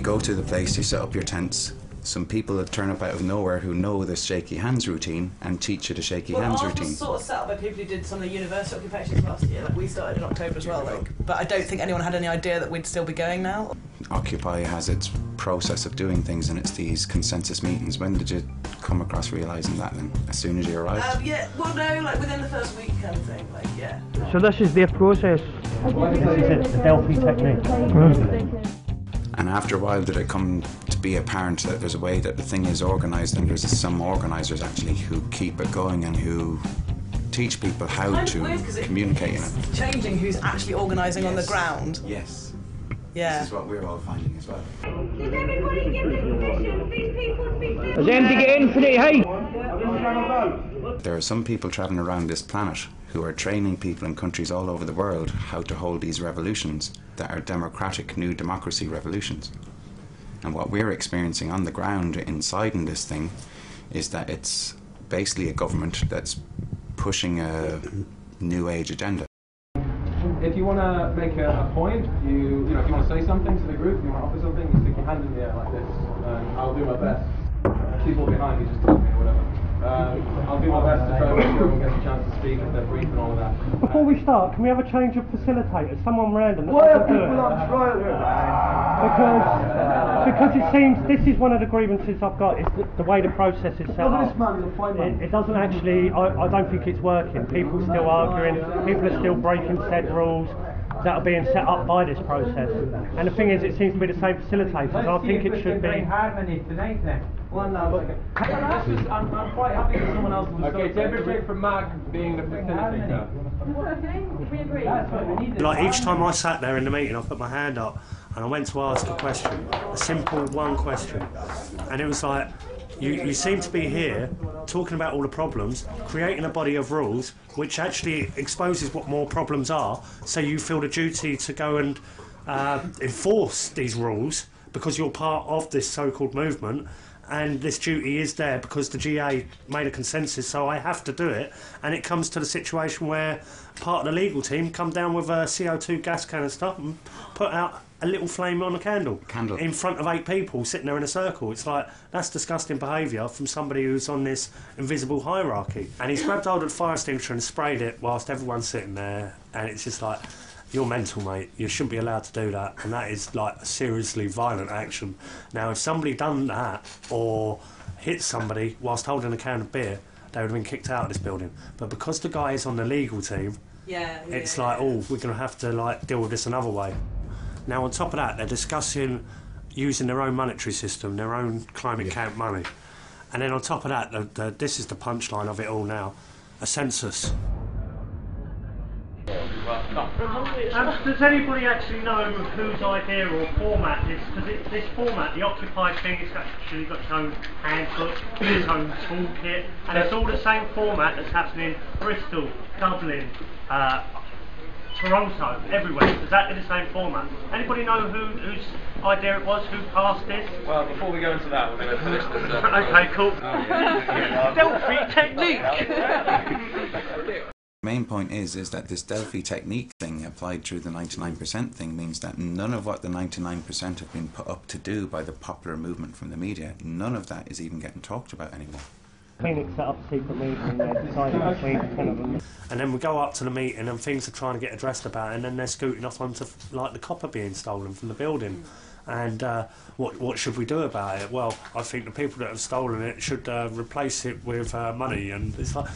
go to the place, you set up your tents. Some people that turn up out of nowhere who know this shaky hands routine and teach you the shaky hands routine. Ours was sort of set up by people who did some of the university occupations last year. Like we started in October as well. But I don't think anyone had any idea that we'd still be going now. Occupy has its process of doing things, and it's these consensus meetings. When did you come across realising that then? As soon as you arrived? Yeah, well no, like within the first week kind of thing, like yeah. So this is their process? This is the Delphi technique. And after a while did it come to be apparent that there's a way that the thing is organised, and there's some organisers actually who keep it going and who teach people how to communicate in it. It's changing who's actually organising on the ground. Yes. Yeah. This is what we're all finding as well. Does everybody give the permission for these people to be Does anybody get in for the hey? There are some people travelling around this planet who are training people in countries all over the world how to hold these revolutions that are democratic new democracy revolutions. And what we're experiencing on the ground inside in this thing is that it's basically a government that's pushing a new age agenda. If you want to make a point, you know, if you want to say something to the group, you want to offer something, you stick your hand in the air like this, and I'll do my best. People behind me just tell me or whatever. I'll do my best to try and make sure everyone gets a chance to speak if they're brief and all of that. Before we start, can we have a change of facilitators? Someone random. Why are people on trial here? Because it seems this is one of the grievances I've got, is the way the process is set up. This man is a fine man. It doesn't actually, I don't think it's working. People are still arguing, people are still breaking said rules that are being set up by this process. And the thing is, it seems to be the same facilitators. I think it should be. harmony tonight then. Well, no, I'm quite happy that someone else was. Okay, temperature for Mark being the facilitator. Okay, we agree. Like each time I sat there in the meeting, I put my hand up and I went to ask a question, a simple one question, and it was like, you seem to be here talking about all the problems, creating a body of rules which actually exposes what more problems are, so you feel the duty to go and enforce these rules because you're part of this so-called movement, and this duty is there because the GA made a consensus, so I have to do it. And it comes to the situation where part of the legal team come down with a CO2 gas canister and put out a little flame on a candle in front of 8 people sitting there in a circle. It's like, that's disgusting behaviour from somebody who's on this invisible hierarchy. And he's grabbed hold of the fire extinguisher and sprayed it whilst everyone's sitting there, and it's just like, you're mental, mate. You shouldn't be allowed to do that, and that is like a seriously violent action. Now, if somebody done that or hit somebody whilst holding a can of beer, they would have been kicked out of this building. But because the guy is on the legal team, it's like, oh, we're going to have to like deal with this another way. Now, on top of that, they're discussing using their own monetary system, their own climate camp money. And then on top of that, this is the punchline of it all now, a census. Does anybody actually know whose idea or format this? Because this format, the Occupy thing, it's actually got its own handbook, its own toolkit, and it's all the same format that's happening in Bristol, Dublin, Toronto, everywhere. It's exactly the same format. Anybody know whose idea it was, who passed this? Well, before we go into that, we're going to finish this. Okay, cool. Delphi technique! The main point is that this Delphi technique thing applied through the 99% thing means that none of what the 99% have been put up to do by the popular movement from the media, none of that is even getting talked about anymore. Phoenix set up a secret meeting and they decided between 10 of them. And then we go up to the meeting and things are trying to get addressed about it, and then they're scooting off onto like the copper being stolen from the building. And what should we do about it? Well, I think the people that have stolen it should replace it with money, and it's like,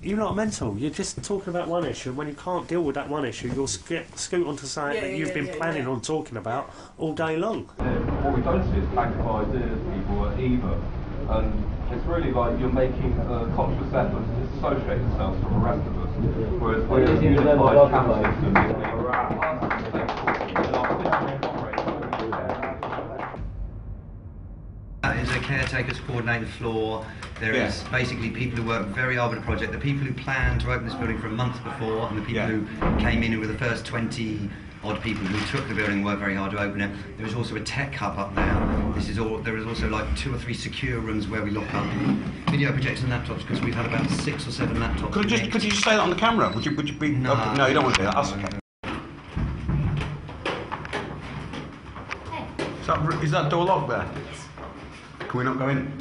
you're not mental. You're just talking about one issue, and when you can't deal with that one issue, you'll scoot onto something that you've been planning on talking about all day long. What we don't see is practical ideas people either, and it's really like you're making a conscious effort to dissociate yourselves from the rest of us, whereas when a unified camp system That is a caretaker's coordinated floor. There is basically people who work very hard with the project, the people who planned to open this building for a month before, and the people who came in who were the first 20 odd people who took the building and worked very hard to open it. There is also a tech hub up there. There is also like 2 or 3 secure rooms where we lock up video projectors and laptops, because we've had about 6 or 7 laptops. Could you just say that on the camera? Would you be? No, okay. No, you don't want to do that. That's okay. So that door locked there? Can we not go in?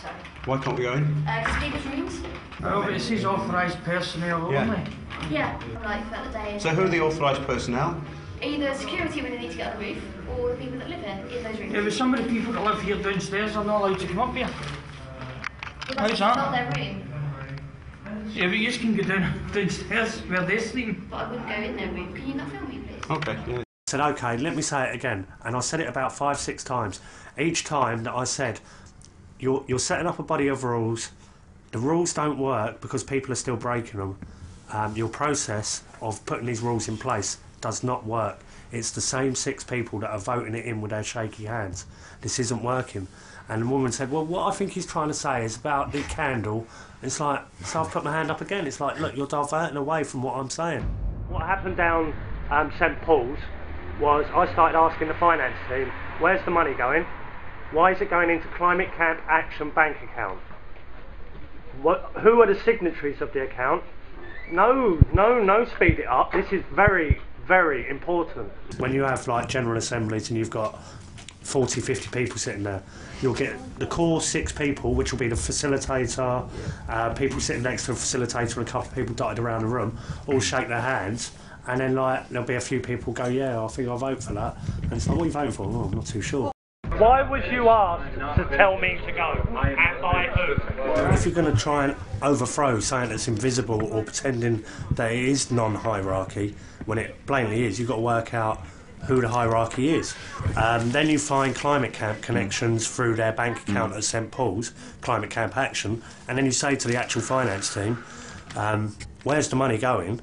Sorry. Why can't we go in? Because people's rooms? Oh, but it says authorised personnel only. Yeah, like for the day. So who are the authorised personnel? Either security when they need to get on the roof, or the people that live in those rooms. Yeah, but some of the people that live here downstairs are not allowed to come up here. Well, How's that's that? not their room. Yeah, but you can go downstairs where they're sleeping. But I wouldn't go in their room. Can you not film me, please? Okay, yeah. I said, okay, let me say it again. And I said it about 5-6 times. Each time that I said, you're setting up a body of rules. The rules don't work because people are still breaking them. Your process of putting these rules in place does not work. It's the same 6 people that are voting it in with their shaky hands. This isn't working. And the woman said, well, what I think he's trying to say is about the candle. It's like, so I've put my hand up again. It's like, look, you're diverting away from what I'm saying. What happened down St Paul's was I started asking the finance team, where's the money going? Why is it going into Climate Camp Action bank account? Who are the signatories of the account? No, speed it up. This is very, very important. When you have like general assemblies and you've got 40, 50 people sitting there, you'll get the core 6 people, which will be the facilitator, people sitting next to a facilitator and a couple of people dotted around the room, all shake their hands, and then like there'll be a few people go, yeah, I think I'll vote for that. And it's like, what are you voting for? Oh, I'm not too sure. Why was you asked to tell me to go? And by who? If you're going to try and overthrow something that's invisible or pretending that it is non-hierarchy, when it plainly is, you've got to work out who the hierarchy is. Then you find Climate Camp connections through their bank account at St Paul's, Climate Camp Action, and then you say to the actual finance team, where's the money going?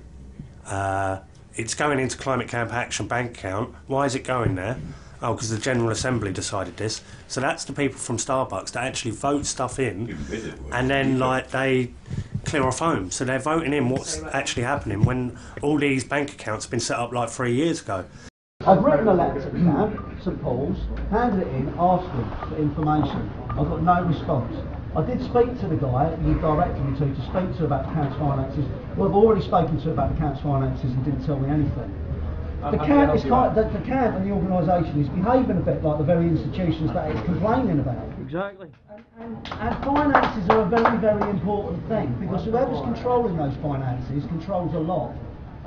It's going into Climate Camp Action bank account. Why is it going there? Oh, because the General Assembly decided this. So that's the people from Starbucks that actually vote stuff in, and then like they clear off home. So they're voting in what's actually happening when all these bank accounts have been set up like 3 years ago. I've written a letter to Camp, St Paul's, handed it in, asked them for information. I've got no response. I did speak to the guy you directed me to speak to about the Camp's finances. Well, I've already spoken to about the Camp's finances and didn't tell me anything. The camp is the camp and the organisation is behaving a bit like the very institutions that it's complaining about. Exactly. And finances are a very, very important thing because whoever's controlling those finances controls a lot.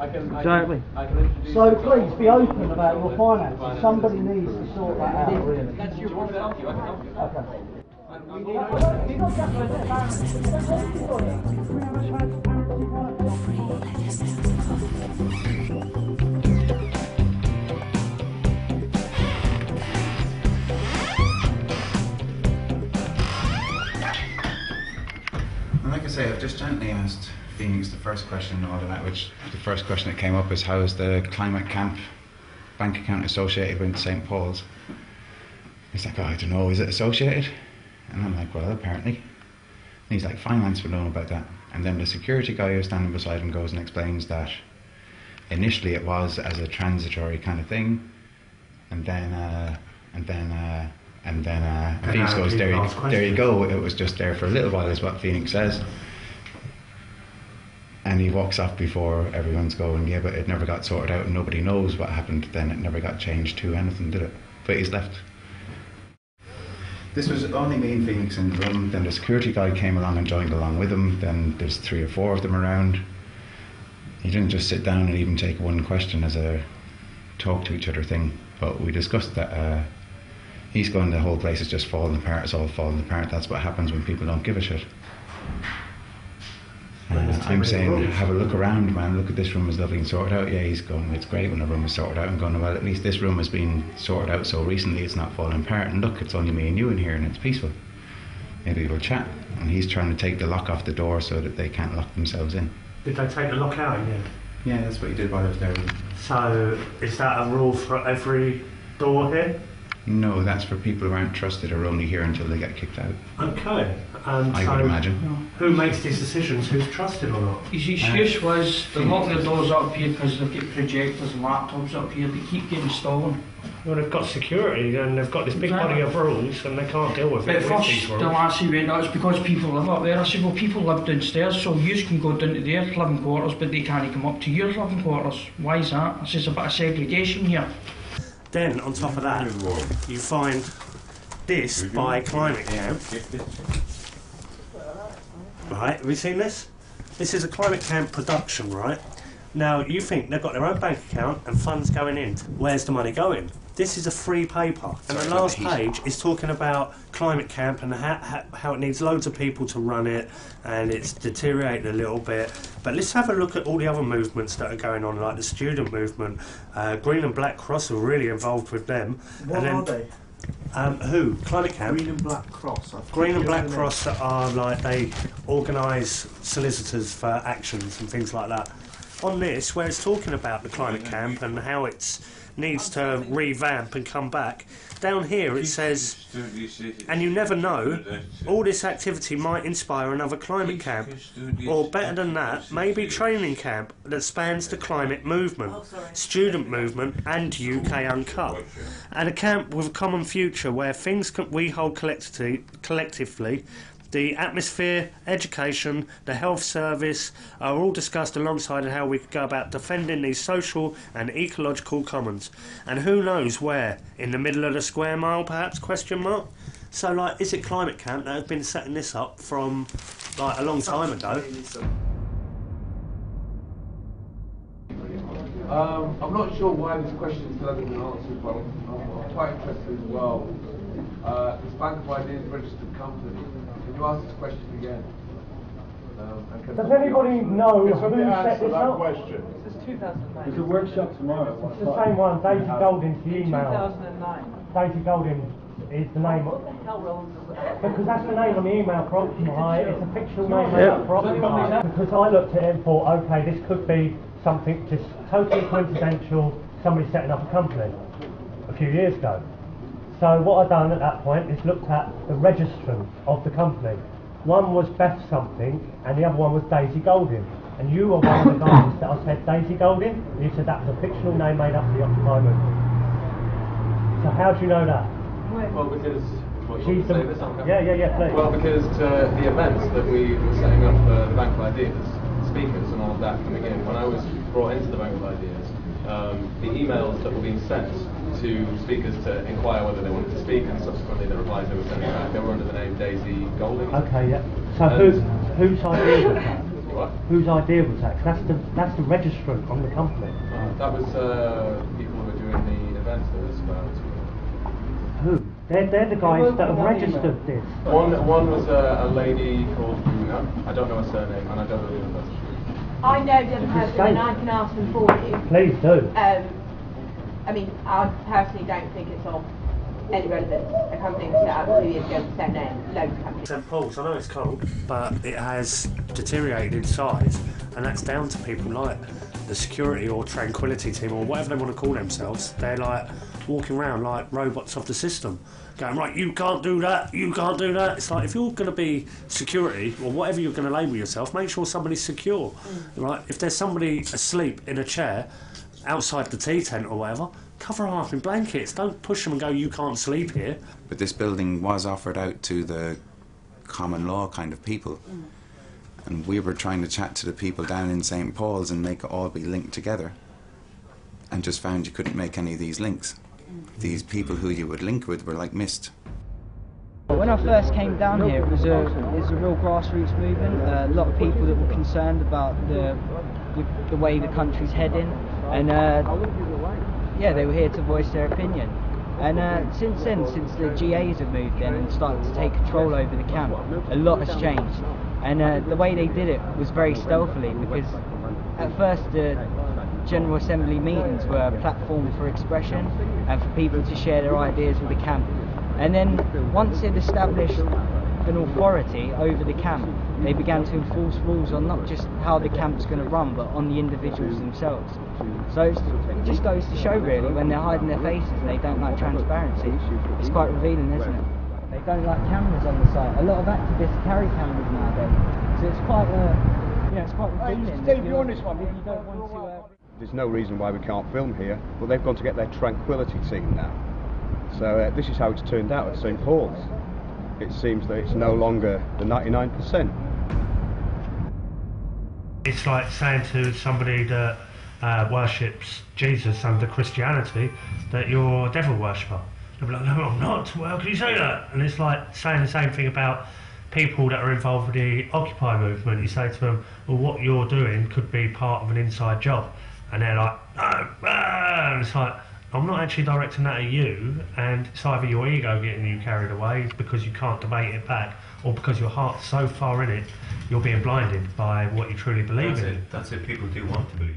Exactly. So please be open about your finances. Somebody needs to sort that out, really. That's your point of view. Okay. Like I say, I've just gently asked Phoenix the first question in all of that, which the first question that came up is how is the Climate Camp bank account associated with St Paul's? He's like, oh, I don't know, is it associated? And I'm like, well, apparently. And he's like, finance would know about that. And then the security guy who's standing beside him goes and explains that initially it was as a transitory kind of thing, and then Phoenix goes, there you go, it was just there for a little while is what Phoenix says. And he walks off before everyone's going, yeah, but it never got sorted out and nobody knows what happened then, it never got changed to anything, did it? But he's left. This was only me and Phoenix in the room, then the security guy came along and joined along with him, then there's 3 or 4 of them around. He didn't just sit down and even take one question as a talk to each other thing, but we discussed that he's going, the whole place is just falling apart, it's all falling apart, that's what happens when people don't give a shit. I'm saying, have a look around, man, look at this room, is lovely and sorted out. Yeah, he's going, it's great when a room is sorted out. I'm going, well, at least this room has been sorted out so recently it's not falling apart, and look, it's only me and you in here and it's peaceful. Maybe we'll chat. And he's trying to take the lock off the door so that they can't lock themselves in. Did they take the lock out in the end? Yeah, that's what he did while I was there. So, is that a rule for every door here? No, that's for people who aren't trusted or only here until they get kicked out. Okay. I would imagine. Who makes these decisions? Who's trusted or not? His excuse was they're locking the doors up here because they've got projectors and laptops up here. They keep getting stolen. Well, they've got security and they've got this big body of rules and they can't deal with it. But first, the lassie went, it's because people live up there. I said, well, people live downstairs, so you can go down to their living quarters, but they can't come up to your living quarters. Why is that? I said, there's a bit of segregation here. Then on top of that, you find this by Climate Camp. Right, have you seen this? This is a Climate Camp production, right? Now, you think they've got their own bank account and funds going in. Where's the money going? This is a free paper. And the last page is talking about Climate Camp and how it needs loads of people to run it, and it's deteriorated a little bit. But let's have a look at all the other movements that are going on, like the student movement. Green and Black Cross are really involved with them. What are they? Who? Climate Camp? Green and Black Cross. Green and Black Cross are like, they organise solicitors for actions and things like that. On this, where it's talking about the Climate Camp and how it needs to revamp and come back, down here it says, and you never know, all this activity might inspire another climate camp, or better than that, maybe training camp that spans the climate movement, student movement and UK Uncut, and a camp with a common future where things we hold collectively. The atmosphere, education, the health service are all discussed alongside how we could go about defending these social and ecological commons. And who knows where? In the middle of the square mile, perhaps? Question mark. So, like, is it Climate Camp that has been setting this up from, like, a long time ago? I'm not sure why this question still hasn't been answered, but I'm quite interested as well. This Bank of Ideas registered company. Can you ask this question again? Does anybody know who set this up? Question. This is 2009. There's a workshop tomorrow. It's the same one, Daisy Golding's the email. 2009. Daisy Golding is the name. What the hell wrong with that? Because that's the name on the email for Occupy. It's a fictional name made up for Occupy. Because I looked at it and thought, okay, this could be something just totally coincidental, somebody setting up a company a few years ago. So what I've done at that point is looked at the registrant of the company. One was Beth something, and the other one was Daisy Golding. And you were one of the guys that I said Daisy Golding, and you said that was a fictional name made up for the Occupy movement. So how do you know that? Well, because... She's the... Yeah, please. Well, because the events that we were setting up for the Bank of Ideas, speakers and all of that coming in, when I was brought into the Bank of Ideas, the emails that were being sent to speakers to inquire whether they wanted to speak, and subsequently the replies they were sending back, they were under the name Daisy Golding. Okay, yeah. So whose idea was that? What? Whose idea was that? 'Cause that's the registrant on the company. That was people who were doing the events that was about. Who? They're the guys that have registered this. One was a lady called Una. I don't know her surname, and I don't know the other person. I know the other person, and I can ask them for you. Please do. I mean, I personally don't think it's of any relevance. A company was set up 2 years ago with the same name, loads of companies. St Paul's, I know it's cold, but it has deteriorated in size, and that's down to people like the security or tranquility team or whatever they want to call themselves. They're like walking around like robots of the system, going, right, you can't do that, you can't do that. It's like, if you're going to be security or whatever you're going to label yourself, make sure somebody's secure, right? If there's somebody asleep in a chair outside the tea tent or whatever, cover them up in blankets. Don't push them and go, you can't sleep here. But this building was offered out to the common law kind of people. And we were trying to chat to the people down in St Paul's and make it all be linked together. And just found you couldn't make any of these links. These people who you would link with were like mist. When I first came down here, it was a real grassroots movement. A lot of people that were concerned about the way the country's heading, and yeah, they were here to voice their opinion. And since then, since the GAs have moved in and started to take control over the camp, a lot has changed. And the way they did it was very stealthily, because at first the General Assembly meetings were a platform for expression and for people to share their ideas with the camp. And then once they'd established an authority over the camp, they began to enforce rules on not just how the camp's going to run, but on the individuals themselves. So it just goes to show, really, when they're hiding their faces and they don't like transparency, it's quite revealing, isn't it? They don't like cameras on the site. A lot of activists carry cameras nowadays, so it's quite, it's quite revealing. Steve, you on this one? You don't want to. There's no reason why we can't film here, but they've gone to get their tranquility team now. So this is how it's turned out at St Paul's. It seems that it's no longer the 99%. It's like saying to somebody that worships Jesus under Christianity, that you're a devil worshipper. They'll be like, no, I'm not. Well, how can you say that? And it's like saying the same thing about people that are involved with the Occupy movement. You say to them, well, what you're doing could be part of an inside job. And they're like, no, and it's like, I'm not actually directing that at you, and it's either your ego getting you carried away because you can't debate it back, or because your heart's so far in it, you're being blinded by what you truly believe in. That's it, people do want to believe.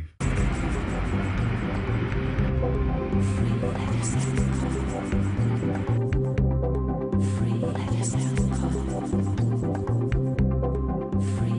Free